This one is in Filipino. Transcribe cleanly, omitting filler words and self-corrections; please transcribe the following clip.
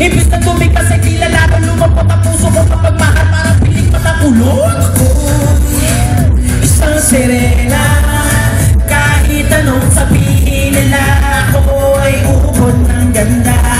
Imbis na tumigas ay tila lalo lumapot ang puso ko kapag mahal, parang piling pa ng ulot. Isang sirena, kahit anong sabihin nila, ako ay ubod ng ganda.